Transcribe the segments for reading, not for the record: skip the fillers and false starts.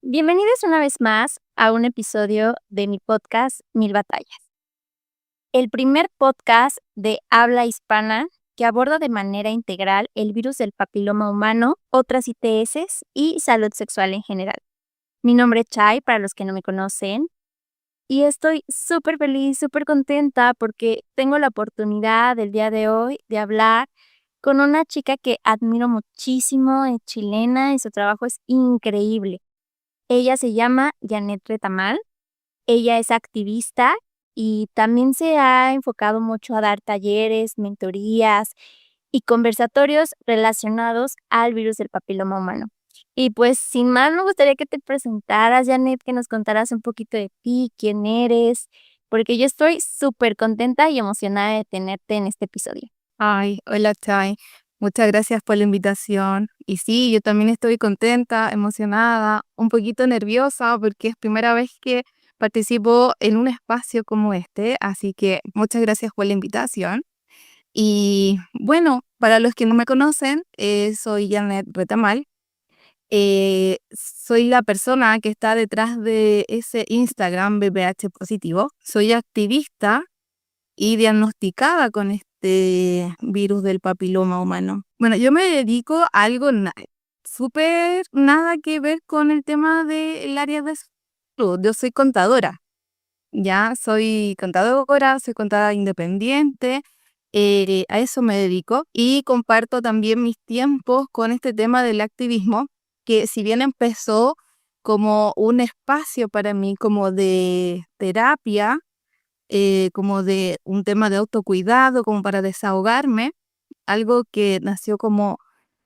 Bienvenidos una vez más a un episodio de mi podcast Mil Batallas, el primer podcast de habla hispana que aborda de manera integral el virus del papiloma humano, otras ITS y salud sexual en general. Mi nombre es Chay, para los que no me conocen, y estoy súper feliz, súper contenta porque tengo la oportunidad el día de hoy de hablar con una chica que admiro muchísimo, es chilena y su trabajo es increíble. Ella se llama Janet Retamal, ella es activista y también se ha enfocado mucho a dar talleres, mentorías y conversatorios relacionados al virus del papiloma humano. Y pues sin más me gustaría que te presentaras, Janet, que nos contaras un poquito de ti, quién eres, porque yo estoy súper contenta y emocionada de tenerte en este episodio. Ay, hola Chay, muchas gracias por la invitación. Y sí, yo también estoy contenta, emocionada, un poquito nerviosa porque es primera vez que participo en un espacio como este, así que muchas gracias por la invitación. Y bueno, para los que no me conocen, soy Janet Retamal. Soy la persona que está detrás de ese Instagram BPH positivo. Soy activista y diagnosticada con este virus del papiloma humano. Bueno, yo me dedico a algo súper nada que ver con el tema del área de salud. Yo soy contadora, ya soy contadora independiente. A eso me dedico y comparto también mis tiempos con este tema del activismo, que si bien empezó como un espacio para mí como de terapia, como de un tema de autocuidado, como para desahogarme, algo que nació como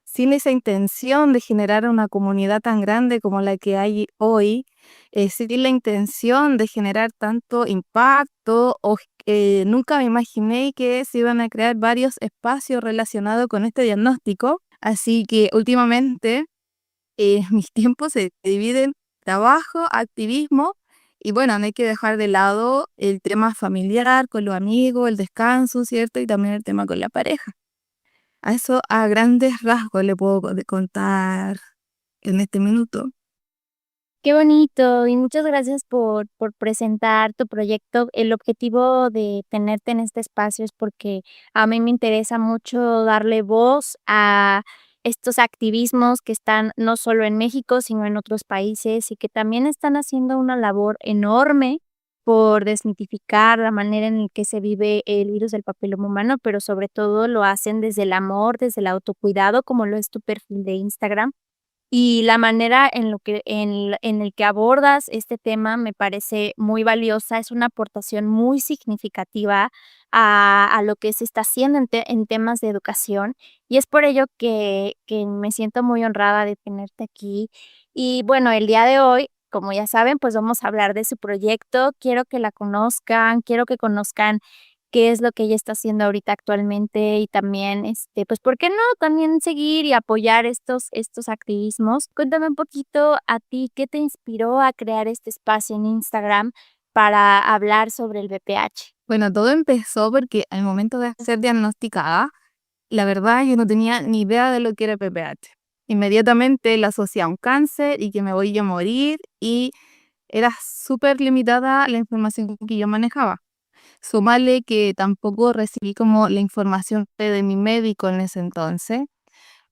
sin esa intención de generar una comunidad tan grande como la que hay hoy, sin la intención de generar tanto impacto, o nunca me imaginé que se iban a crear varios espacios relacionados con este diagnóstico. Así que últimamente mis tiempos se dividen trabajo, activismo, y bueno, no hay que dejar de lado el tema familiar, con los amigos, el descanso, ¿cierto? Y también el tema con la pareja. A eso a grandes rasgos le puedo contar en este minuto. Qué bonito y muchas gracias por presentar tu proyecto. El objetivo de tenerte en este espacio es porque a mí me interesa mucho darle voz a estos activismos que están no solo en México, sino en otros países y que también están haciendo una labor enorme por desmitificar la manera en la que se vive el virus del papiloma humano, pero sobre todo lo hacen desde el amor, desde el autocuidado, como lo es tu perfil de Instagram. Y la manera en el que abordas este tema me parece muy valiosa, es una aportación muy significativa a lo que se está haciendo en temas de educación, y es por ello que me siento muy honrada de tenerte aquí. Y bueno, el día de hoy, como ya saben, pues vamos a hablar de su proyecto. Quiero que la conozcan, quiero que conozcan qué es lo que ella está haciendo ahorita actualmente y también, pues, ¿por qué no también seguir y apoyar estos activismos? Cuéntame un poquito a ti, ¿qué te inspiró a crear este espacio en Instagram para hablar sobre el BPH? Bueno, todo empezó porque al momento de ser diagnosticada, la verdad yo no tenía ni idea de lo que era PPH. Inmediatamente la asocié a un cáncer y que me voy a morir, y era súper limitada la información que yo manejaba. Súmale que tampoco recibí como la información de mi médico en ese entonces.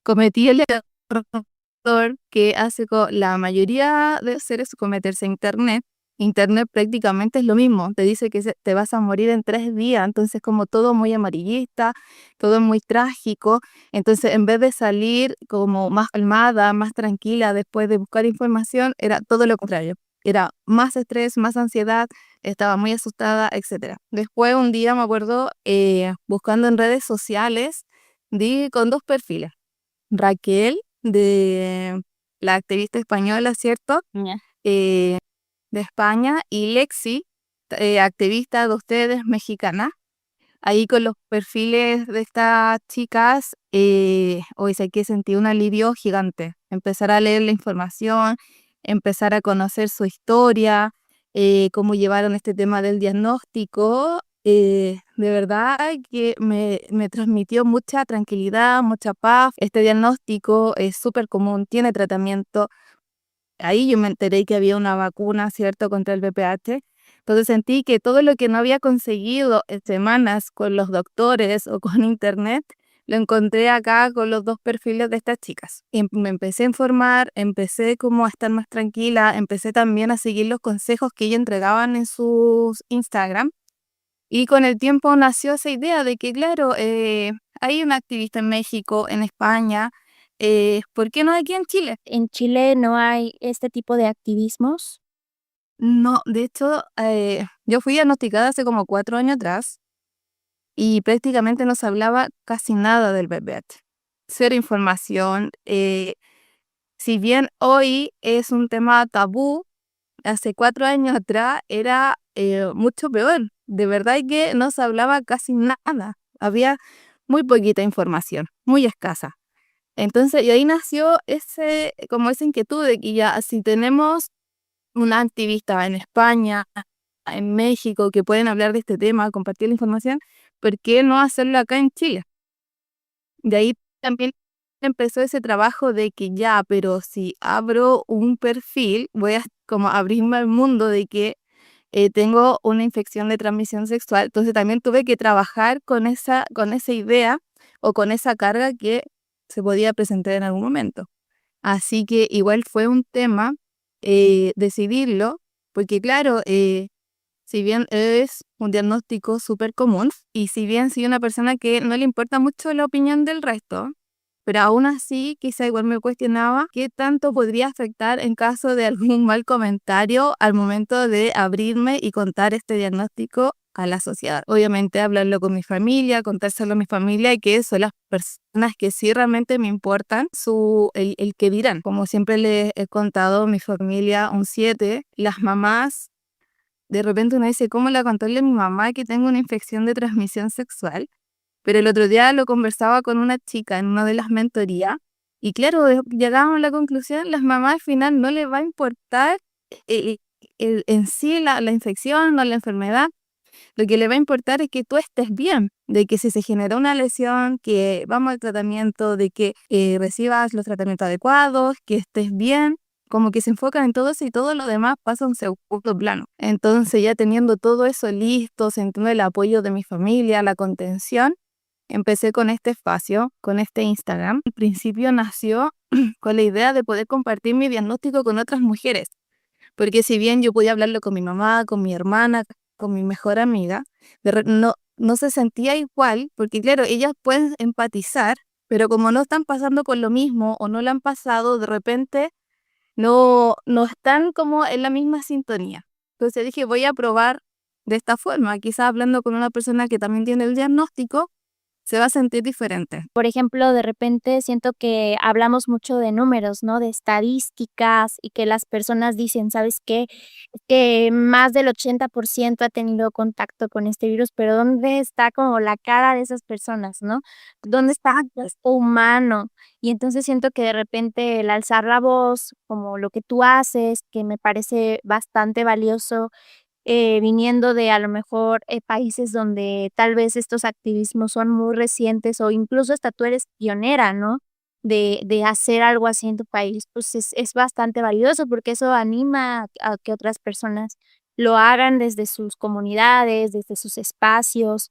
Cometí el error que hace la mayoría de seres, cometerse a internet. Internet prácticamente es lo mismo, te dice que te vas a morir en 3 días, entonces como todo muy amarillista, todo es muy trágico. Entonces en vez de salir como más calmada, más tranquila después de buscar información, era todo lo contrario. Era más estrés, más ansiedad, estaba muy asustada, etcétera. Después un día me acuerdo, buscando en redes sociales, di con dos perfiles. Raquel, de la activista española, ¿cierto? Ya. Eh, de España, y Lexi, activista de ustedes, mexicana. Ahí con los perfiles de estas chicas, hoy sé que sentí un alivio gigante. Empezar a leer la información, empezar a conocer su historia, cómo llevaron este tema del diagnóstico. De verdad que me transmitió mucha tranquilidad, mucha paz. Este diagnóstico es súper común, tiene tratamiento. ahí yo me enteré que había una vacuna, ¿cierto?, contra el VPH. Entonces sentí que todo lo que no había conseguido en semanas con los doctores o con internet, lo encontré acá con los dos perfiles de estas chicas. Y me empecé a informar, empecé como a estar más tranquila, empecé también a seguir los consejos que ellas entregaban en sus Instagram. Y con el tiempo nació esa idea de que, claro, hay una activista en México, en España, ¿por qué no aquí en Chile? ¿En Chile no hay este tipo de activismos? No, de hecho, yo fui diagnosticada hace como 4 años atrás y prácticamente no se hablaba casi nada del VPH. Cero información. Si bien hoy es un tema tabú, hace 4 años atrás era mucho peor. De verdad que no se hablaba casi nada. Había muy poquita información, muy escasa. Entonces, y ahí nació como esa inquietud de que ya si tenemos una activista en España, en México, que pueden hablar de este tema, compartir la información, ¿por qué no hacerlo acá en Chile? De ahí también empezó ese trabajo de que ya, pero si abro un perfil, voy a como abrirme al mundo de que tengo una infección de transmisión sexual. Entonces también tuve que trabajar con esa idea o con esa carga que se podía presentar en algún momento. Así que igual fue un tema decidirlo, porque claro, si bien es un diagnóstico súper común y si bien soy una persona que no le importa mucho la opinión del resto, pero aún así quizá igual me cuestionaba qué tanto podría afectar en caso de algún mal comentario al momento de abrirme y contar este diagnóstico a la sociedad. Obviamente hablarlo con mi familia, contárselo a mi familia y que son las personas que sí realmente me importan, el que dirán. Como siempre les he contado, mi familia un 7, las mamás. De repente uno dice, ¿cómo le contarle a mi mamá que tengo una infección de transmisión sexual? Pero el otro día lo conversaba con una chica en una de las mentorías y claro, llegamos a la conclusión, las mamás al final no les va a importar eh, en sí la infección o la enfermedad. Lo que le va a importar es que tú estés bien, de que si se generó una lesión, que vamos al tratamiento, de que recibas los tratamientos adecuados, que estés bien, como que se enfocan en todo eso y todo lo demás pasa a un segundo plano. Entonces ya teniendo todo eso listo, sintiendo el apoyo de mi familia, la contención, empecé con este espacio, con este Instagram. Al principio nació con la idea de poder compartir mi diagnóstico con otras mujeres. Porque si bien yo podía hablarlo con mi mamá, con mi hermana, con mi mejor amiga, no se sentía igual, porque claro, ellas pueden empatizar, pero como no están pasando por lo mismo o no lo han pasado, de repente no están como en la misma sintonía. Entonces dije, voy a probar de esta forma, quizás hablando con una persona que también tiene el diagnóstico, se va a sentir diferente. Por ejemplo, de repente siento que hablamos mucho de números, ¿no? De estadísticas y que las personas dicen, ¿sabes qué? Que más del 80% ha tenido contacto con este virus, pero ¿dónde está como la cara de esas personas, no? ¿Dónde está el gesto humano? Y entonces siento que de repente el alzar la voz, como lo que tú haces, que me parece bastante valioso, viniendo de a lo mejor, países donde tal vez estos activismos son muy recientes o incluso hasta tú eres pionera, ¿no? De hacer algo así en tu país, pues es bastante valioso porque eso anima a que otras personas lo hagan desde sus comunidades, desde sus espacios.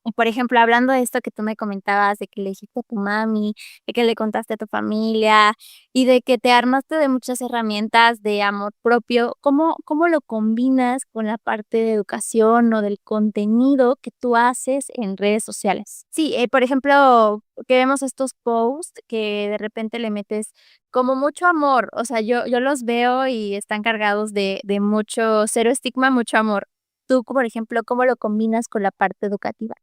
Y, por ejemplo, hablando de esto que tú me comentabas, de que le dijiste a tu mami, de que le contaste a tu familia y de que te armaste de muchas herramientas de amor propio, ¿cómo lo combinas con la parte de educación o del contenido que tú haces en redes sociales? Sí, por ejemplo, que vemos estos posts que de repente le metes como mucho amor, o sea, yo los veo y están cargados de mucho cero estigma, mucho amor. Tú, por ejemplo, ¿cómo lo combinas con la parte educativa?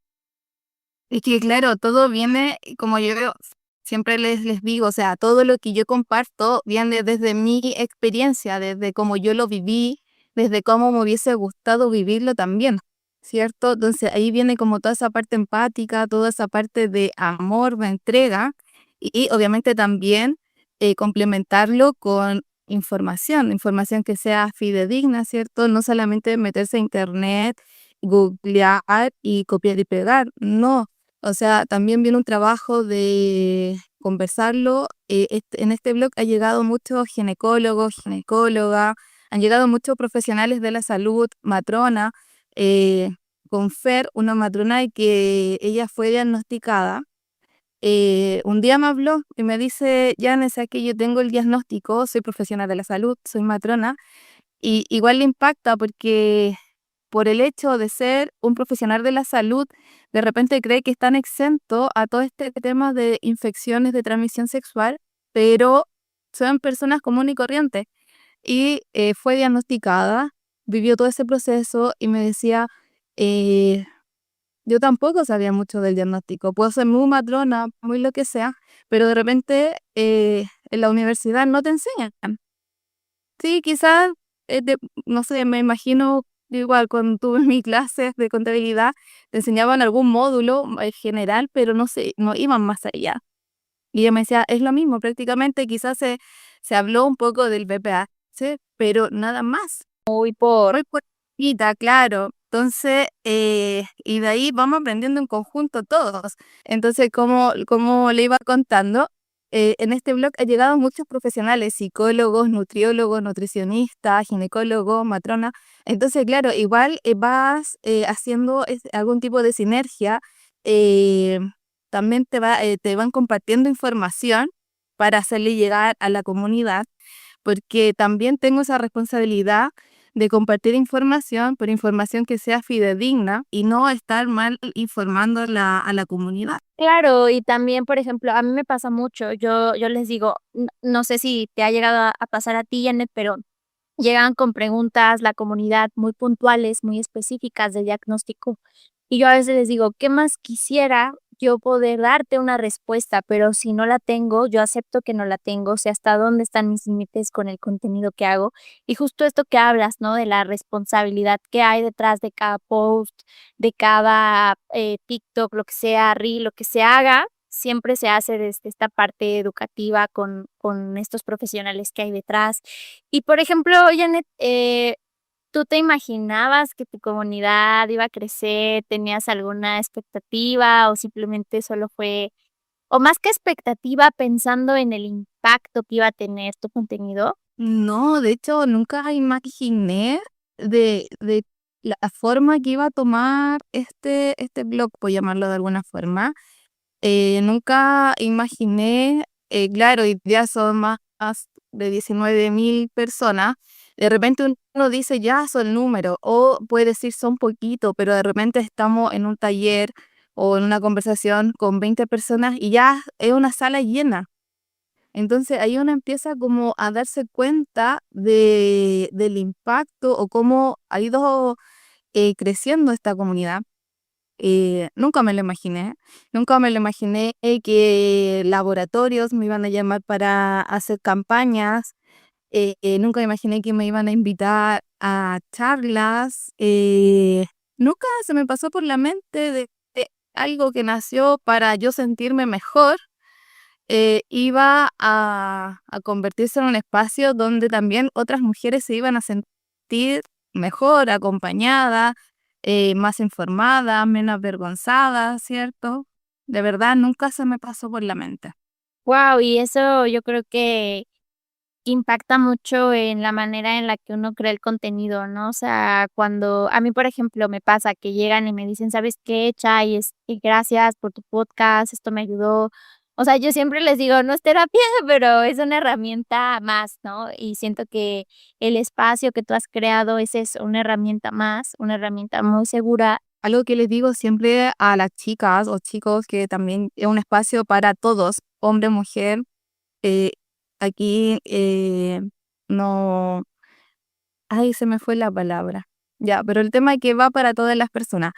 Es que claro, todo viene, como yo veo, siempre les digo, o sea, todo lo que yo comparto viene desde mi experiencia, desde cómo yo lo viví, desde cómo me hubiese gustado vivirlo también, ¿cierto? Entonces ahí viene como toda esa parte empática, toda esa parte de amor, de entrega, y obviamente también complementarlo con información que sea fidedigna, ¿cierto? No solamente meterse a internet, googlear y copiar y pegar, no. O sea, también viene un trabajo de conversarlo. En este blog ha llegado muchos ginecólogos, ginecólogas, han llegado muchos profesionales de la salud, matrona, con Fer, una matrona y que ella fue diagnosticada. Un día me habló y me dice, Janes, que yo tengo el diagnóstico, soy profesional de la salud, soy matrona, y igual le impacta porque por el hecho de ser un profesional de la salud, de repente cree que están exentos a todo este tema de infecciones de transmisión sexual, pero son personas comunes y corrientes. Y fue diagnosticada, vivió todo ese proceso y me decía, eh, yo tampoco sabía mucho del diagnóstico, puedo ser muy matrona, muy lo que sea, pero de repente en la universidad no te enseñan. Sí, quizás, no sé, me imagino igual cuando tuve mis clases de contabilidad, te enseñaban algún módulo general, pero no sé, no iban más allá. Y ella me decía, es lo mismo, prácticamente quizás se habló un poco del BPH, ¿sí? Pero nada más. Muy por encimita, claro. Entonces, y de ahí vamos aprendiendo en conjunto todos. Entonces, como le iba contando, en este blog han llegado muchos profesionales, psicólogos, nutriólogos, nutricionistas, ginecólogos, matrona. Entonces, claro, igual vas haciendo algún tipo de sinergia. eh, También te van compartiendo información para hacerle llegar a la comunidad, porque también tengo esa responsabilidad de compartir información, pero información que sea fidedigna y no estar mal informando a la comunidad. Claro, y también, por ejemplo, a mí me pasa mucho, yo les digo, no sé si te ha llegado a pasar a ti, Janet, pero llegan con preguntas la comunidad muy puntuales, muy específicas del diagnóstico. Y yo a veces les digo, ¿qué más quisiera yo poder darte una respuesta? Pero si no la tengo, yo acepto que no la tengo, o sea, hasta dónde están mis límites con el contenido que hago. Y justo esto que hablas, ¿no? De la responsabilidad que hay detrás de cada post, de cada TikTok, lo que sea, Reel, lo que se haga, siempre se hace desde esta parte educativa con estos profesionales que hay detrás. Y por ejemplo, Janet, ¿tú te imaginabas que tu comunidad iba a crecer? ¿Tenías alguna expectativa o simplemente solo fue, o más que expectativa, pensando en el impacto que iba a tener tu contenido? No, de hecho, nunca imaginé de la forma que iba a tomar este blog, por llamarlo de alguna forma. Nunca imaginé, claro, y ya son más de 19.000 personas. De repente uno dice ya son números, o puede decir son poquito, pero de repente estamos en un taller o en una conversación con 20 personas y ya es una sala llena. Entonces ahí uno empieza como a darse cuenta del impacto o cómo ha ido creciendo esta comunidad. Nunca me lo imaginé, nunca me lo imaginé que laboratorios me iban a llamar para hacer campañas, nunca me imaginé que me iban a invitar a charlas, nunca se me pasó por la mente de algo que nació para yo sentirme mejor, iba a convertirse en un espacio donde también otras mujeres se iban a sentir mejor, acompañadas, más informadas, menos avergonzadas, ¿cierto? De verdad, nunca se me pasó por la mente. Wow, y eso yo creo que impacta mucho en la manera en la que uno crea el contenido, ¿no? O sea, cuando a mí, por ejemplo, me pasa que llegan y me dicen: "¿Sabes qué, Chay? Gracias por tu podcast, esto me ayudó". O sea, yo siempre les digo: "No es terapia, pero es una herramienta más", ¿no? Y siento que el espacio que tú has creado es eso, una herramienta más, una herramienta muy segura. Algo que les digo siempre a las chicas o chicos que también es un espacio para todos, hombre, mujer, eh, aquí no, ay, se me fue la palabra. Ya, pero el tema es que va para todas las personas.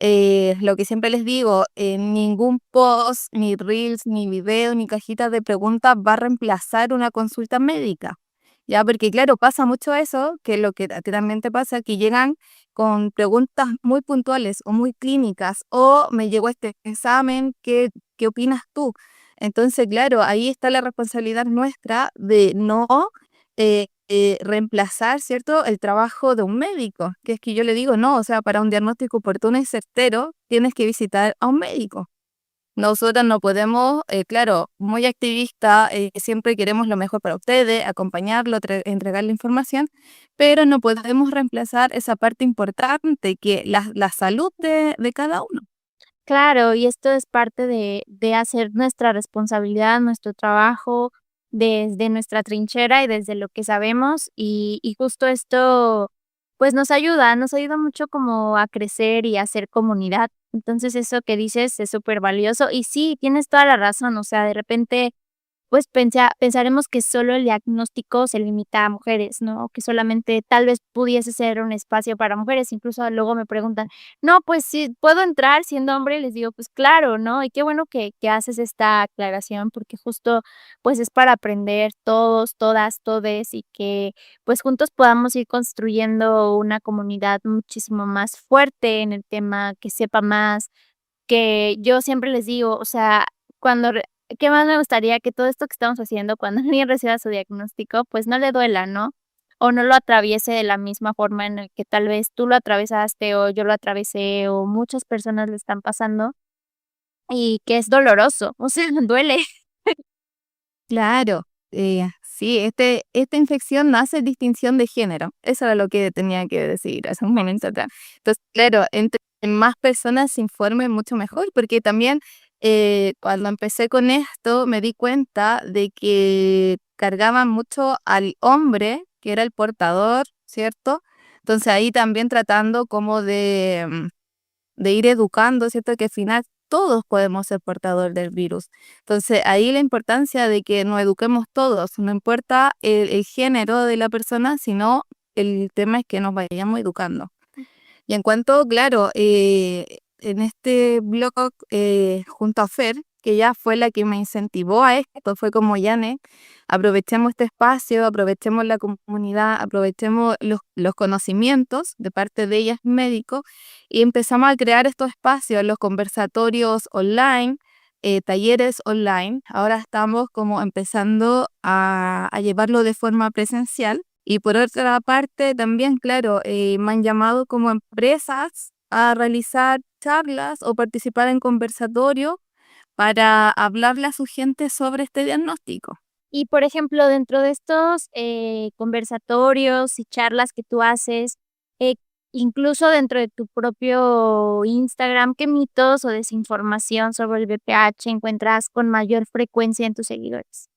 Lo que siempre les digo, ningún post, ni reels, ni video, ni cajita de preguntas va a reemplazar una consulta médica. Ya, porque claro, pasa mucho eso, que lo que a ti también te pasa, que llegan con preguntas muy puntuales o muy clínicas, o me llegó este examen, ¿qué opinas tú? Entonces, claro, ahí está la responsabilidad nuestra de no reemplazar, ¿cierto?, el trabajo de un médico, que es que yo le digo, no, o sea, para un diagnóstico oportuno y certero, tienes que visitar a un médico. nosotras no podemos, claro, muy activista, siempre queremos lo mejor para ustedes, acompañarlo, entregarle información, pero no podemos reemplazar esa parte importante que la salud de cada uno. Claro, y esto es parte de hacer nuestra responsabilidad, nuestro trabajo desde nuestra trinchera y desde lo que sabemos, y justo esto, pues, nos ayuda mucho como a crecer y a hacer comunidad. Entonces, eso que dices es súper valioso y sí, tienes toda la razón, o sea, de repente pues pensaremos que solo el diagnóstico se limita a mujeres, ¿no? Que solamente tal vez pudiese ser un espacio para mujeres. Incluso luego me preguntan: "No, pues sí, ¿puedo entrar siendo hombre?". Les digo: "Pues claro", ¿no? Y qué bueno que haces esta aclaración, porque justo, pues, es para aprender todos, todas, todes, y que, pues, juntos podamos ir construyendo una comunidad muchísimo más fuerte en el tema, que sepa más, que yo siempre les digo, o sea, cuando re ¿qué más me gustaría? Que todo esto que estamos haciendo, cuando alguien reciba su diagnóstico, pues no le duela, ¿no? O no lo atraviese de la misma forma en el que tal vez tú lo atravesaste, o yo lo atravesé, o muchas personas le están pasando, y que es doloroso, o sea, duele. Claro, sí, esta infección no hace distinción de género. Eso era lo que tenía que decir hace un momento atrás. Entonces, claro, entre más personas se informen, mucho mejor, porque también cuando empecé con esto me di cuenta de que cargaban mucho al hombre, que era el portador, ¿cierto? Entonces ahí también tratando como de ir educando, ¿cierto? Que al final todos podemos ser portador del virus. Entonces, ahí la importancia de que nos eduquemos todos, no importa el género de la persona, sino el tema es que nos vayamos educando. Y en cuanto, claro, en este blog junto a Fer, que ya fue la que me incentivó a esto, fue como Yane, aprovechemos este espacio, aprovechemos la comunidad, aprovechemos los conocimientos de parte de ellas médicos y empezamos a crear estos espacios, los conversatorios online, talleres online. Ahora estamos como empezando a llevarlo de forma presencial y por otra parte, también, claro, me han llamado como empresas a realizar charlas o participar en conversatorios para hablarle a su gente sobre este diagnóstico. Y, por ejemplo, dentro de estos, conversatorios y charlas que tú haces, eh, incluso dentro de tu propio Instagram, ¿qué mitos o desinformación sobre el VPH encuentras con mayor frecuencia en tus seguidores?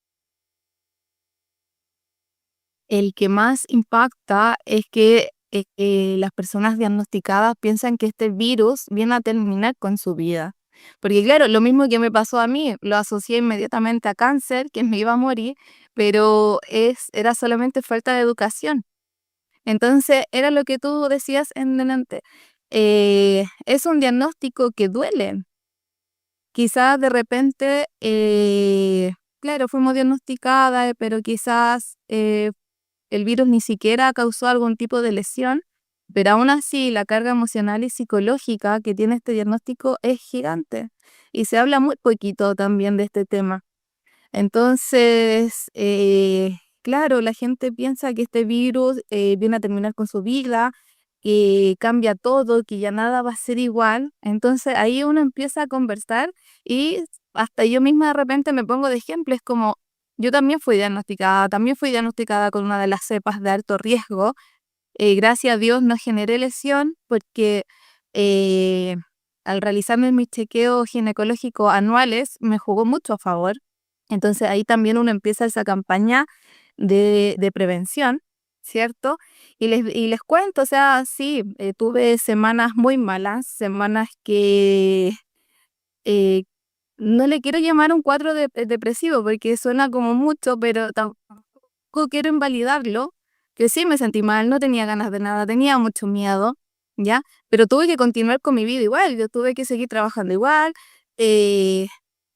El que más impacta es que las personas diagnosticadas piensan que este virus viene a terminar con su vida. Porque claro, lo mismo que me pasó a mí, lo asocié inmediatamente a cáncer, que me iba a morir, pero era solamente falta de educación. Entonces, era lo que tú decías en delante. Es un diagnóstico que duele. Quizás de repente, claro, fuimos diagnosticadas, pero quizás el virus ni siquiera causó algún tipo de lesión, pero aún así la carga emocional y psicológica que tiene este diagnóstico es gigante y se habla muy poquito también de este tema. Entonces, claro, la gente piensa que este virus viene a terminar con su vida, que cambia todo, que ya nada va a ser igual. Entonces ahí uno empieza a conversar y hasta yo misma de repente me pongo de ejemplo, es como, yo también fui diagnosticada con una de las cepas de alto riesgo. Gracias a Dios no generé lesión porque eh, al realizarme mis chequeos ginecológicos anuales me jugó mucho a favor. Entonces ahí también uno empieza esa campaña de prevención, ¿cierto? Y les cuento, o sea, sí, tuve semanas muy malas, semanas que eh, no le quiero llamar un cuadro depresivo porque suena como mucho, pero tampoco quiero invalidarlo, que sí me sentí mal, no tenía ganas de nada, tenía mucho miedo, ¿ya? Pero tuve que continuar con mi vida igual, yo tuve que seguir trabajando igual. eh,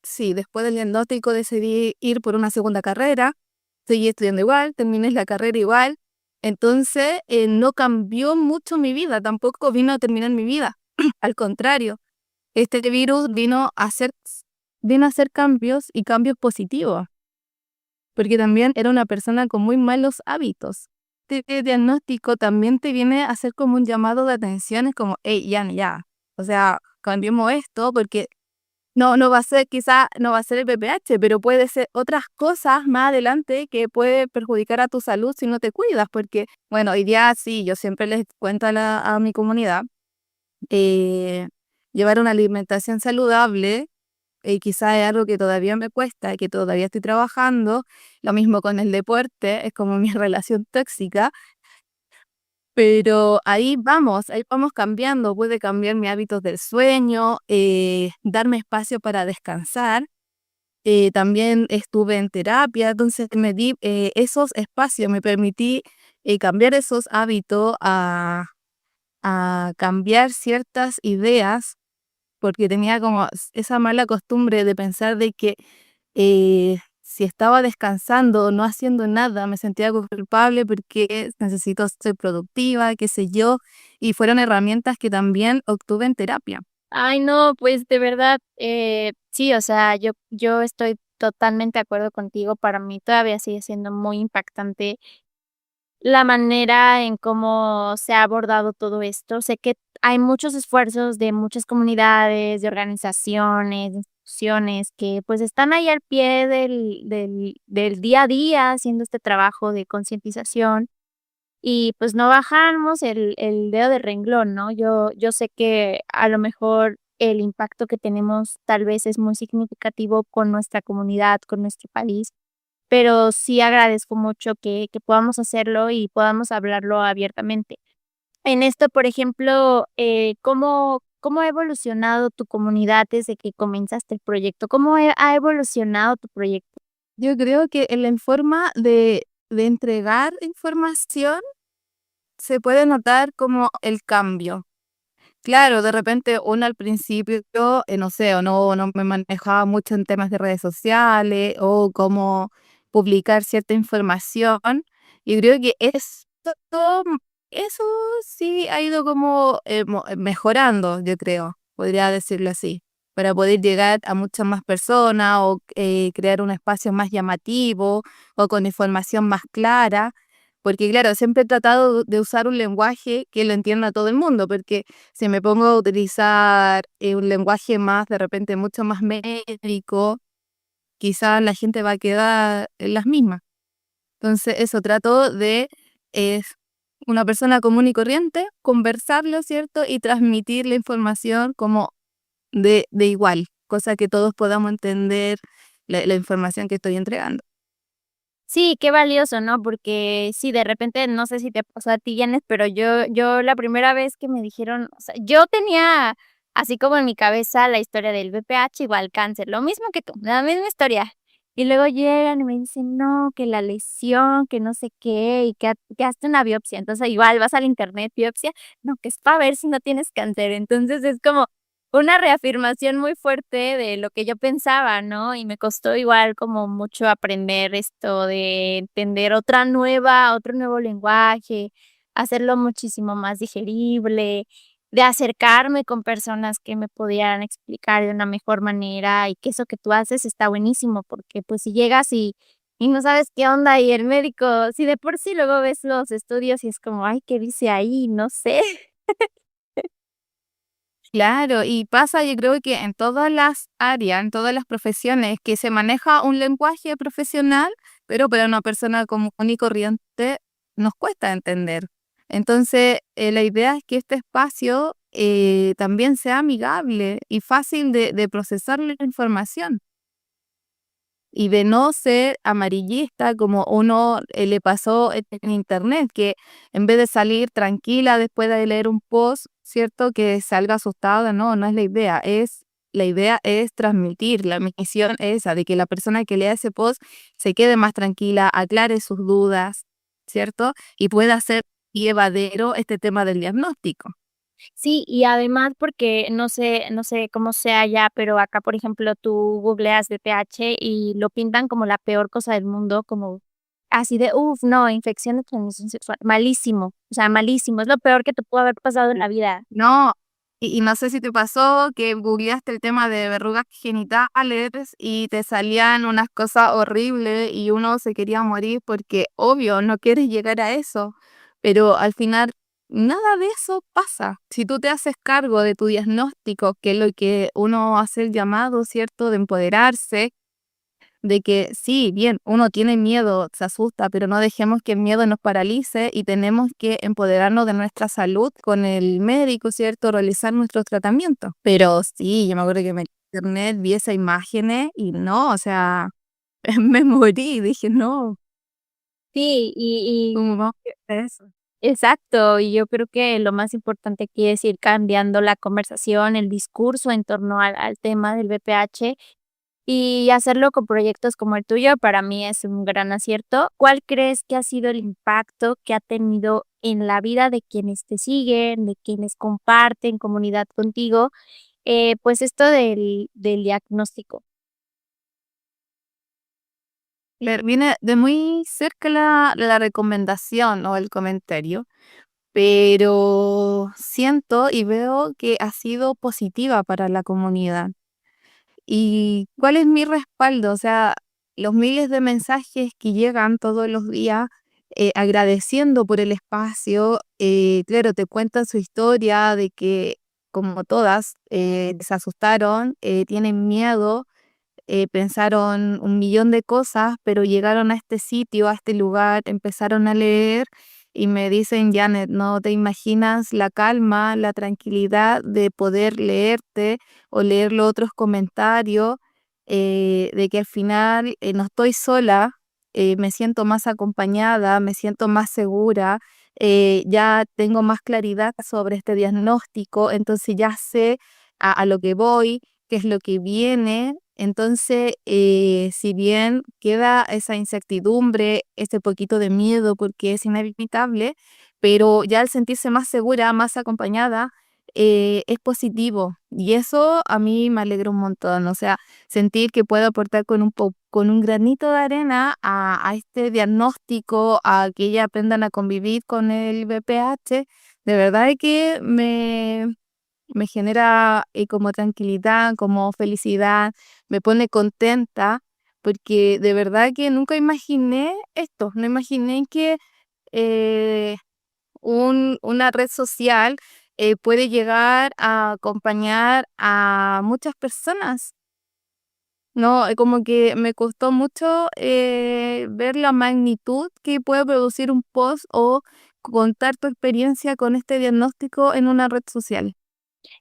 sí, después del diagnóstico decidí ir por una segunda carrera, seguí estudiando igual, terminé la carrera igual, entonces no cambió mucho mi vida, tampoco vino a terminar mi vida, al contrario, este virus vino a hacer cambios y cambios positivos porque también era una persona con muy malos hábitos. Este diagnóstico también te viene a hacer como un llamado de atención, es como, hey, ya, ya, o sea, cambiemos esto porque No va a ser, quizá no va a ser el BPH, pero puede ser otras cosas más adelante que puede perjudicar a tu salud si no te cuidas, porque, bueno, hoy día sí, yo siempre les cuento a mi comunidad, eh, llevar una alimentación saludable, quizá es algo que todavía me cuesta, que todavía estoy trabajando, lo mismo con el deporte, es como mi relación tóxica, pero ahí vamos cambiando, puede cambiar mis hábitos del sueño, darme espacio para descansar. También estuve en terapia, entonces me di esos espacios, me permití cambiar esos hábitos a cambiar ciertas ideas, porque tenía como esa mala costumbre de pensar de que si estaba descansando o no haciendo nada, me sentía culpable porque necesito ser productiva, qué sé yo, y fueron herramientas que también obtuve en terapia. Ay, no, pues, de verdad, sí, o sea, yo estoy totalmente de acuerdo contigo. Para mí todavía sigue siendo muy impactante la manera en cómo se ha abordado todo esto. Sé que hay muchos esfuerzos de muchas comunidades, de organizaciones, de instituciones que, pues, están ahí al pie del día a día haciendo este trabajo de concientización y, pues, no bajamos el dedo del renglón, ¿no? Yo sé que a lo mejor el impacto que tenemos tal vez es muy significativo con nuestra comunidad, con nuestro país, pero sí agradezco mucho que podamos hacerlo y podamos hablarlo abiertamente. En esto, por ejemplo, ¿cómo ha evolucionado tu comunidad desde que comenzaste el proyecto? ¿Cómo ha evolucionado tu proyecto? Yo creo que en la forma de entregar información se puede notar como el cambio. Claro, de repente uno al principio, no sé, o no me manejaba mucho en temas de redes sociales o cómo publicar cierta información. Y creo que eso sí ha ido como mejorando, yo creo, podría decirlo así, para poder llegar a muchas más personas o crear un espacio más llamativo o con información más clara. Porque claro, siempre he tratado de usar un lenguaje que lo entienda todo el mundo, porque si me pongo a utilizar un lenguaje más, de repente, mucho más médico, quizás la gente va a quedar en las mismas. Entonces, eso trato de, es una persona común y corriente, conversarlo, ¿cierto? Y transmitir la información como de igual, cosa que todos podamos entender la información que estoy entregando. Sí, qué valioso, ¿no? Porque sí, de repente, no sé si te pasó a ti, Janet, pero yo la primera vez que me dijeron, o sea, yo tenía así como en mi cabeza la historia del BPH igual cáncer, lo mismo que tú, la misma historia. Y luego llegan y me dicen: "No, que la lesión, que no sé qué, y que hazte una biopsia". Entonces, igual vas al internet, biopsia, no, que es para ver si no tienes cáncer. Entonces, es como una reafirmación muy fuerte de lo que yo pensaba, ¿no? Y me costó igual como mucho aprender esto de entender otro nuevo lenguaje, hacerlo muchísimo más digerible, de acercarme con personas que me pudieran explicar de una mejor manera y que eso que tú haces está buenísimo, porque pues si llegas y no sabes qué onda y el médico, si de por sí luego ves los estudios y es como, ay, ¿qué dice ahí? No sé. Claro, y pasa, yo creo que en todas las áreas, en todas las profesiones, que se maneja un lenguaje profesional, pero para una persona común y corriente nos cuesta entender. Entonces, la idea es que este espacio también sea amigable y fácil de procesar la información y de no ser amarillista como uno le pasó en internet, que en vez de salir tranquila después de leer un post, ¿cierto? Que salga asustada, no es la idea es transmitir, la misión es esa, de que la persona que lea ese post se quede más tranquila, aclare sus dudas, ¿cierto? Y pueda hacer llevadero este tema del diagnóstico. Sí, y además porque no sé cómo sea allá, pero acá, por ejemplo, tú googleas BPH y lo pintan como la peor cosa del mundo, como así de, no, infección de transmisión sexual, malísimo, o sea, malísimo, es lo peor que te pudo haber pasado en la vida. No, y no sé si te pasó que googleaste el tema de verrugas genitales y te salían unas cosas horribles y uno se quería morir porque, obvio, no quieres llegar a eso, pero al final nada de eso pasa. Si tú te haces cargo de tu diagnóstico, que es lo que uno hace el llamado, ¿cierto? De empoderarse, de que sí, bien, uno tiene miedo, se asusta, pero no dejemos que el miedo nos paralice y tenemos que empoderarnos de nuestra salud con el médico, ¿cierto? Realizar nuestros tratamientos. Pero sí, yo me acuerdo que en internet vi esas imágenes y no, o sea, me morí, dije, no, Sí, ¿cómo vamos a hacer eso? exacto, y yo creo que lo más importante aquí es ir cambiando la conversación, el discurso en torno al tema del BPH y hacerlo con proyectos como el tuyo, para mí es un gran acierto. ¿Cuál crees que ha sido el impacto que ha tenido en la vida de quienes te siguen, de quienes comparten comunidad contigo, pues esto del diagnóstico? Viene de muy cerca la recomendación o el comentario, pero siento y veo que ha sido positiva para la comunidad. ¿Y cuál es mi respaldo? O sea, los miles de mensajes que llegan todos los días agradeciendo por el espacio, claro, te cuentan su historia de que, como todas, se asustaron, tienen miedo, pensaron un millón de cosas, pero llegaron a este sitio, a este lugar, empezaron a leer y me dicen, Janet, no te imaginas la calma, la tranquilidad de poder leerte o leer los otros comentarios, de que al final no estoy sola, me siento más acompañada, me siento más segura, ya tengo más claridad sobre este diagnóstico, entonces ya sé a lo que voy, qué es lo que viene. Entonces, si bien queda esa incertidumbre, ese poquito de miedo porque es inevitable, pero ya al sentirse más segura, más acompañada, es positivo. Y eso a mí me alegra un montón. O sea, sentir que puedo aportar con un granito de arena a este diagnóstico, a que ellas aprendan a convivir con el VPH, de verdad es que me genera como tranquilidad, como felicidad, me pone contenta, porque de verdad que nunca imaginé esto, no imaginé que eh, una red social puede llegar a acompañar a muchas personas. No, como que me costó mucho ver la magnitud que puede producir un post o contar tu experiencia con este diagnóstico en una red social.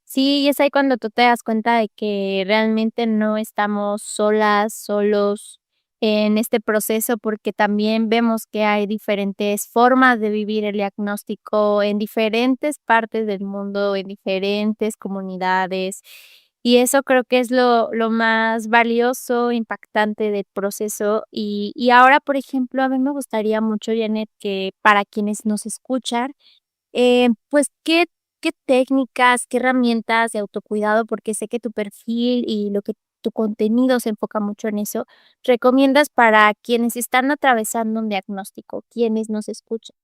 Sí, y es ahí cuando tú te das cuenta de que realmente no estamos solas, solos en este proceso, porque también vemos que hay diferentes formas de vivir el diagnóstico en diferentes partes del mundo, en diferentes comunidades. Y eso creo que es lo más valioso, impactante del proceso. Y ahora, por ejemplo, a mí me gustaría mucho, Janet, que para quienes nos escuchan, pues, ¿qué técnicas, qué herramientas de autocuidado? Porque sé que tu perfil y lo que tu contenido se enfoca mucho en eso, recomiendas para quienes están atravesando un diagnóstico, quienes nos escuchan.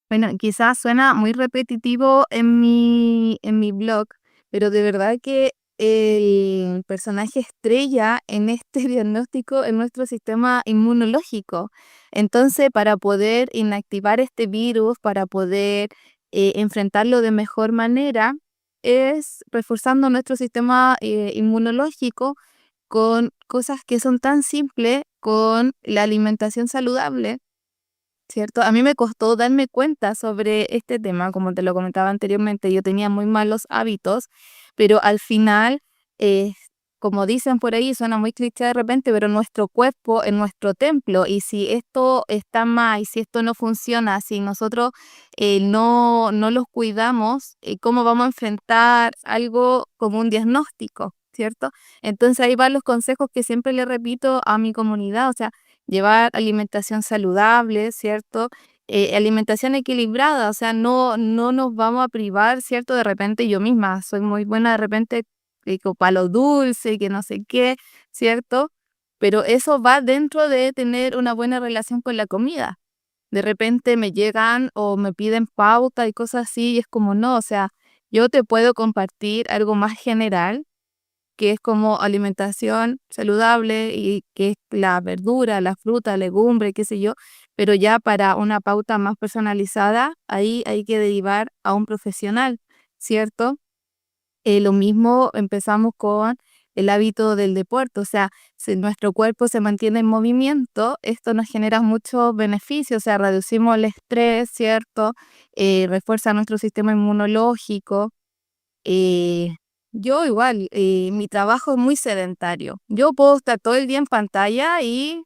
Bueno, quizás suena muy repetitivo en mi blog, pero de verdad que el personaje estrella en este diagnóstico es nuestro sistema inmunológico. Entonces, para poder inactivar este virus, para poder enfrentarlo de mejor manera, es reforzando nuestro sistema inmunológico con cosas que son tan simples, con la alimentación saludable. ¿Cierto? A mí me costó darme cuenta sobre este tema, como te lo comentaba anteriormente, yo tenía muy malos hábitos, pero al final, eh, como dicen por ahí, suena muy cliché de repente, pero nuestro cuerpo es nuestro templo y si esto está mal, y si esto no funciona, si nosotros no los cuidamos, ¿cómo vamos a enfrentar algo como un diagnóstico? ¿Cierto? Entonces ahí van los consejos que siempre le repito a mi comunidad, o sea, llevar alimentación saludable, ¿cierto? Alimentación equilibrada, o sea, no nos vamos a privar, ¿cierto? De repente yo misma soy muy buena de repente para lo dulce, que no sé qué, ¿cierto? Pero eso va dentro de tener una buena relación con la comida. De repente me llegan o me piden pauta y cosas así, y es como no, o sea, yo te puedo compartir algo más general que es como alimentación saludable y que es la verdura, la fruta, legumbre, qué sé yo, pero ya para una pauta más personalizada, ahí hay que derivar a un profesional, ¿cierto? Lo mismo empezamos con el hábito del deporte, o sea, si nuestro cuerpo se mantiene en movimiento, esto nos genera muchos beneficios, o sea, reducimos el estrés, ¿cierto? Refuerza nuestro sistema inmunológico. eh, yo igual, mi trabajo es muy sedentario. Yo puedo estar todo el día en pantalla y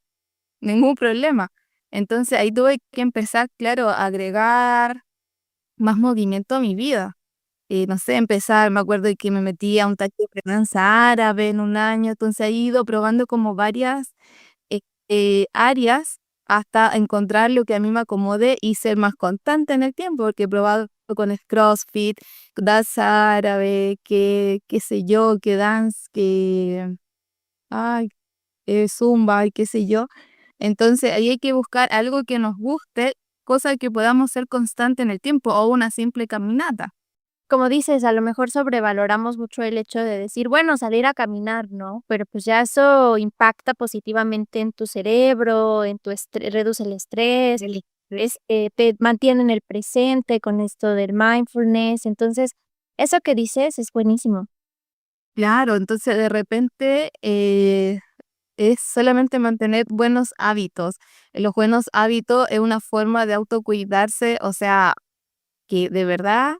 ningún problema. Entonces ahí tuve que empezar, claro, a agregar más movimiento a mi vida. No sé, empezar, me acuerdo de que me metí a un taller de danza árabe en un año, entonces he ido probando como varias eh, áreas hasta encontrar lo que a mí me acomode y ser más constante en el tiempo, porque he probado con el CrossFit, danza árabe, que qué sé yo, que dance, que ay, zumba y qué sé yo. Entonces ahí hay que buscar algo que nos guste, cosa que podamos ser constante en el tiempo o una simple caminata. Como dices, a lo mejor sobrevaloramos mucho el hecho de decir, bueno, salir a caminar, ¿no? Pero pues ya eso impacta positivamente en tu cerebro, en tu reduce el estrés, te mantiene en el presente con esto del mindfulness. Entonces, eso que dices es buenísimo. Claro, entonces de repente es solamente mantener buenos hábitos. Los buenos hábitos es una forma de autocuidarse, o sea, que de verdad,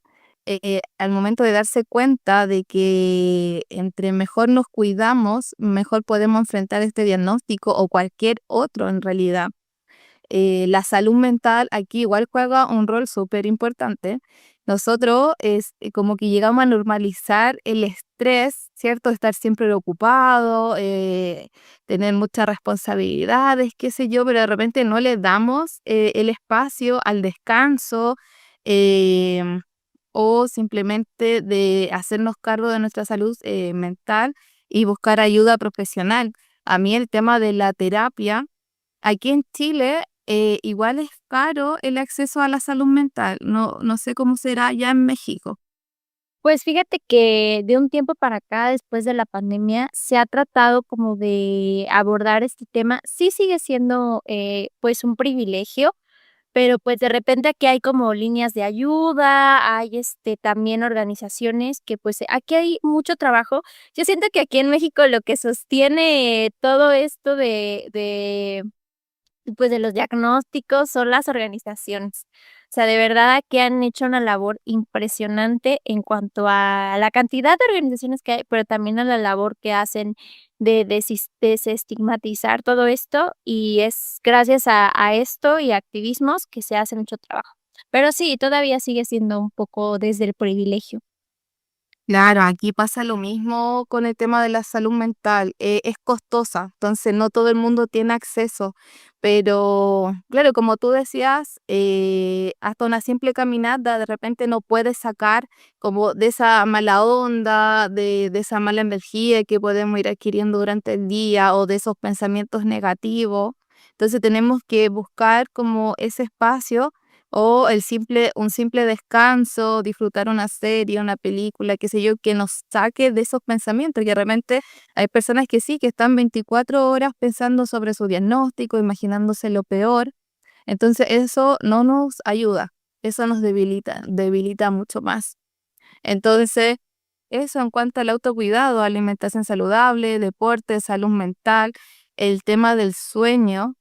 al momento de darse cuenta de que entre mejor nos cuidamos, mejor podemos enfrentar este diagnóstico o cualquier otro en realidad. La salud mental aquí igual juega un rol súper importante. Nosotros es como que llegamos a normalizar el estrés, ¿cierto? Estar siempre preocupado, tener muchas responsabilidades, qué sé yo, pero de repente no le damos el espacio al descanso, em, o simplemente de hacernos cargo de nuestra salud mental y buscar ayuda profesional. A mí el tema de la terapia. Aquí en Chile, igual es caro el acceso a la salud mental. No sé cómo será ya en México. Pues fíjate que de un tiempo para acá, después de la pandemia, se ha tratado como de abordar este tema. Sí sigue siendo, pues, un privilegio, pero, pues, de repente aquí hay como líneas de ayuda, hay, también organizaciones que, pues, aquí hay mucho trabajo. Yo siento que aquí en México lo que sostiene todo esto de pues, de los diagnósticos son las organizaciones. O sea, de verdad que han hecho una labor impresionante en cuanto a la cantidad de organizaciones que hay, pero también a la labor que hacen de desestigmatizar todo esto, y es gracias a esto y a activismos que se hace mucho trabajo. Pero sí, todavía sigue siendo un poco desde el privilegio. Claro, aquí pasa lo mismo con el tema de la salud mental. Es costosa, entonces no todo el mundo tiene acceso. Pero, claro, como tú decías, hasta una simple caminata de repente no puedes sacar como de esa mala onda, de esa mala energía que podemos ir adquiriendo durante el día o de esos pensamientos negativos. Entonces tenemos que buscar como ese espacio o un simple descanso, disfrutar una serie, una película, qué sé yo, que nos saque de esos pensamientos. Y de repente hay personas que sí, que están 24 horas pensando sobre su diagnóstico, imaginándose lo peor. Entonces eso no nos ayuda, eso nos debilita mucho más. Entonces, eso en cuanto al autocuidado, alimentación saludable, deporte, salud mental, el tema del sueño.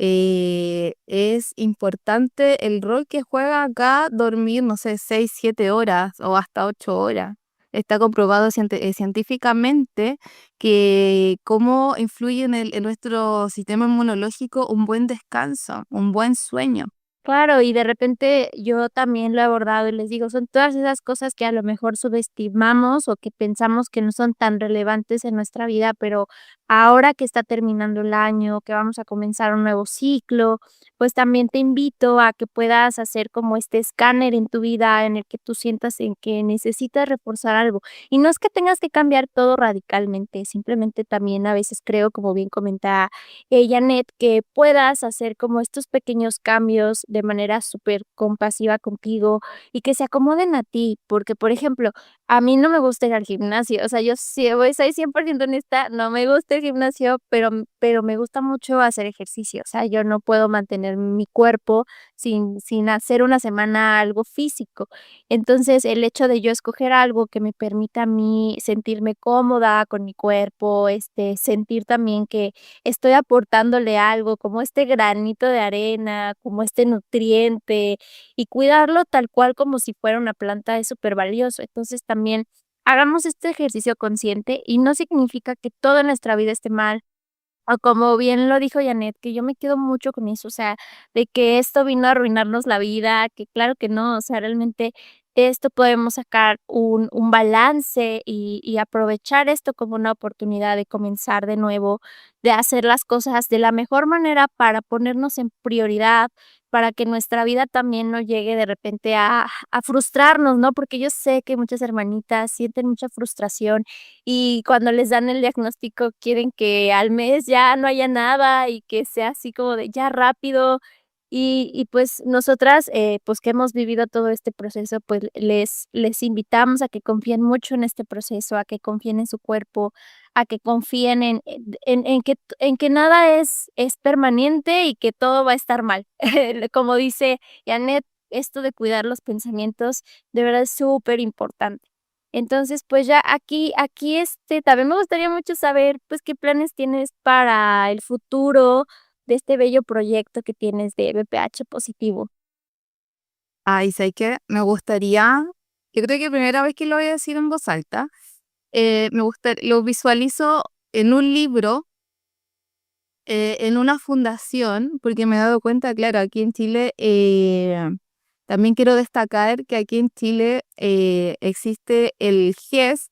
Es importante el rol que juega acá dormir, no sé, 6 7 horas o hasta 8 horas. Está comprobado científicamente que cómo influye en nuestro sistema inmunológico un buen descanso, un buen sueño. Claro, y de repente yo también lo he abordado y les digo, son todas esas cosas que a lo mejor subestimamos o que pensamos que no son tan relevantes en nuestra vida, pero ahora que está terminando el año, que vamos a comenzar un nuevo ciclo, pues también te invito a que puedas hacer como este escáner en tu vida en el que tú sientas en que necesitas reforzar algo. Y no es que tengas que cambiar todo radicalmente, simplemente también a veces creo, como bien comenta Janet, que puedas hacer como estos pequeños cambios de manera súper compasiva contigo y que se acomoden a ti, porque, por ejemplo, a mí no me gusta ir al gimnasio, o sea, yo sí voy soy 100% honesta, no me gusta el gimnasio, pero me gusta mucho hacer ejercicio, o sea, yo no puedo mantener mi cuerpo sin hacer una semana algo físico. Entonces, el hecho de yo escoger algo que me permita a mí sentirme cómoda con mi cuerpo, sentir también que estoy aportándole algo, como este granito de arena, como este nutriente, y cuidarlo tal cual como si fuera una planta es súper valioso. Entonces, también hagamos este ejercicio consciente y no significa que todo en nuestra vida esté mal. O como bien lo dijo Janet, que yo me quedo mucho con eso, o sea, de que esto vino a arruinarnos la vida, que claro que no, o sea, realmente de esto podemos sacar un balance y aprovechar esto como una oportunidad de comenzar de nuevo, de hacer las cosas de la mejor manera para ponernos en prioridad, para que nuestra vida también no llegue de repente a frustrarnos, ¿no? Porque yo sé que muchas hermanitas sienten mucha frustración y cuando les dan el diagnóstico quieren que al mes ya no haya nada y que sea así como de ya rápido. Y pues nosotras, pues que hemos vivido todo este proceso, pues les invitamos a que confíen mucho en este proceso, a que confíen en su cuerpo, a que confíen en que nada es permanente y que todo va a estar mal. Como dice Janet, esto de cuidar los pensamientos de verdad es súper importante. Entonces, pues ya aquí, también me gustaría mucho saber, pues, qué planes tienes para el futuro de este bello proyecto que tienes de BPH positivo. Ay, ¿sabes qué? Me gustaría, yo creo que primera vez que lo voy a decir en voz alta, lo visualizo en un libro, en una fundación, porque me he dado cuenta, claro, aquí en Chile, también quiero destacar que aquí en Chile existe el GES,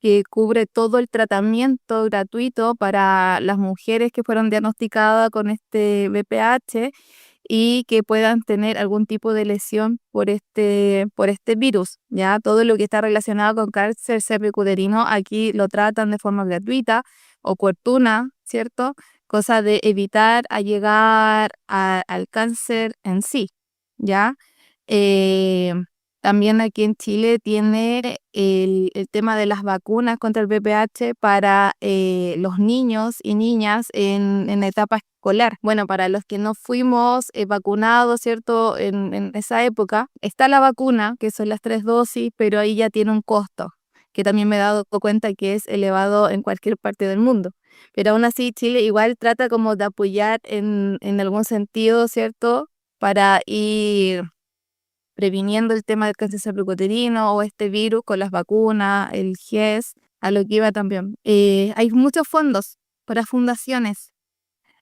que cubre todo el tratamiento gratuito para las mujeres que fueron diagnosticadas con este VPH y que puedan tener algún tipo de lesión por este virus, ¿ya? Todo lo que está relacionado con cáncer cervicuterino aquí lo tratan de forma gratuita, oportuna, ¿cierto? Cosa de evitar a llegar al cáncer en sí, ¿ya? Eh, También aquí en Chile tiene el tema de las vacunas contra el VPH para los niños y niñas en etapa escolar. Bueno, para los que no fuimos vacunados, ¿cierto? En esa época, está la vacuna, que son las 3 dosis, pero ahí ya tiene un costo, que también me he dado cuenta que es elevado en cualquier parte del mundo. Pero aún así, Chile igual trata como de apoyar en algún sentido, ¿cierto? Para ir previniendo el tema del cáncer cervicuterino o este virus con las vacunas, el GES, a lo que iba también. Hay muchos fondos para fundaciones.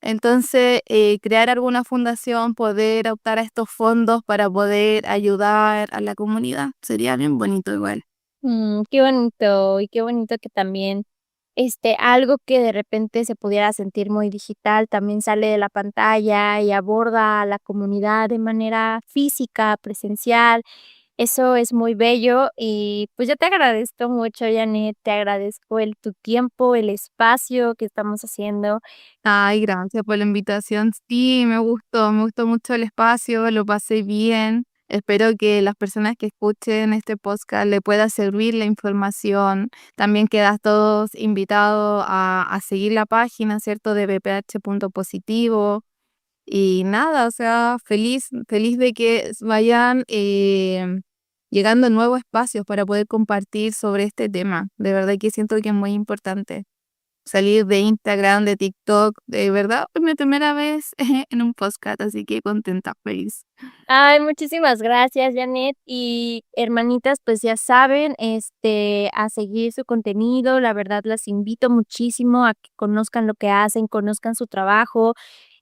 Entonces, crear alguna fundación, poder optar a estos fondos para poder ayudar a la comunidad, sería bien bonito igual. Qué bonito, y qué bonito que también, algo que de repente se pudiera sentir muy digital, también sale de la pantalla y aborda a la comunidad de manera física, presencial. Eso es muy bello y, pues, yo te agradezco mucho, Janet, te agradezco tu tiempo, el espacio que estamos haciendo. Ay, gracias por la invitación. Sí, me gustó mucho el espacio, lo pasé bien. Espero que las personas que escuchen este podcast le pueda servir la información. También quedas todos invitados a seguir la página, ¿cierto? De bph.positivo. Y nada, o sea, feliz de que vayan llegando nuevos espacios para poder compartir sobre este tema. De verdad que siento que es muy importante salir de Instagram, de TikTok, de verdad, es mi primera vez en un podcast, así que contenta, feliz. Ay, muchísimas gracias, Janet. Y hermanitas, pues ya saben, a seguir su contenido. La verdad, las invito muchísimo a que conozcan lo que hacen, conozcan su trabajo.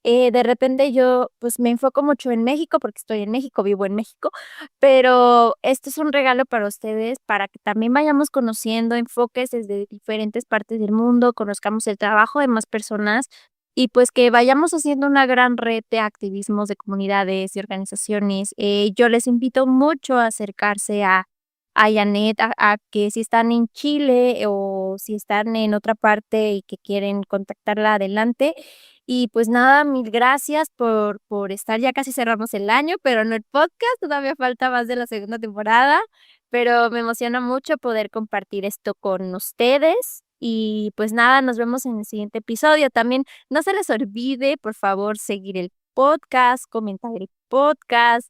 De repente yo, pues me enfoco mucho en México porque estoy en México, vivo en México, pero esto es un regalo para ustedes, para que también vayamos conociendo enfoques desde diferentes partes del mundo, conozcamos el trabajo de más personas y pues que vayamos haciendo una gran red de activismos, de comunidades y organizaciones. Yo les invito mucho a acercarse a a Janet a que si están en Chile o si están en otra parte y que quieren contactarla, adelante. Y pues nada, mil gracias por estar. Ya casi cerramos el año, pero no el podcast, todavía falta más de la segunda temporada, pero me emociona mucho poder compartir esto con ustedes. Y pues nada, nos vemos en el siguiente episodio. También no se les olvide, por favor, seguir el podcast, comentar el podcast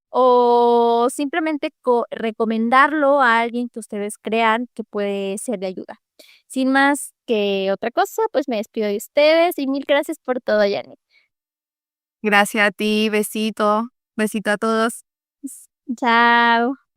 o simplemente recomendarlo a alguien que ustedes crean que puede ser de ayuda. Sin más que otra cosa, pues me despido de ustedes y mil gracias por todo, Janet. Gracias a ti, besito, besito a todos. Chao.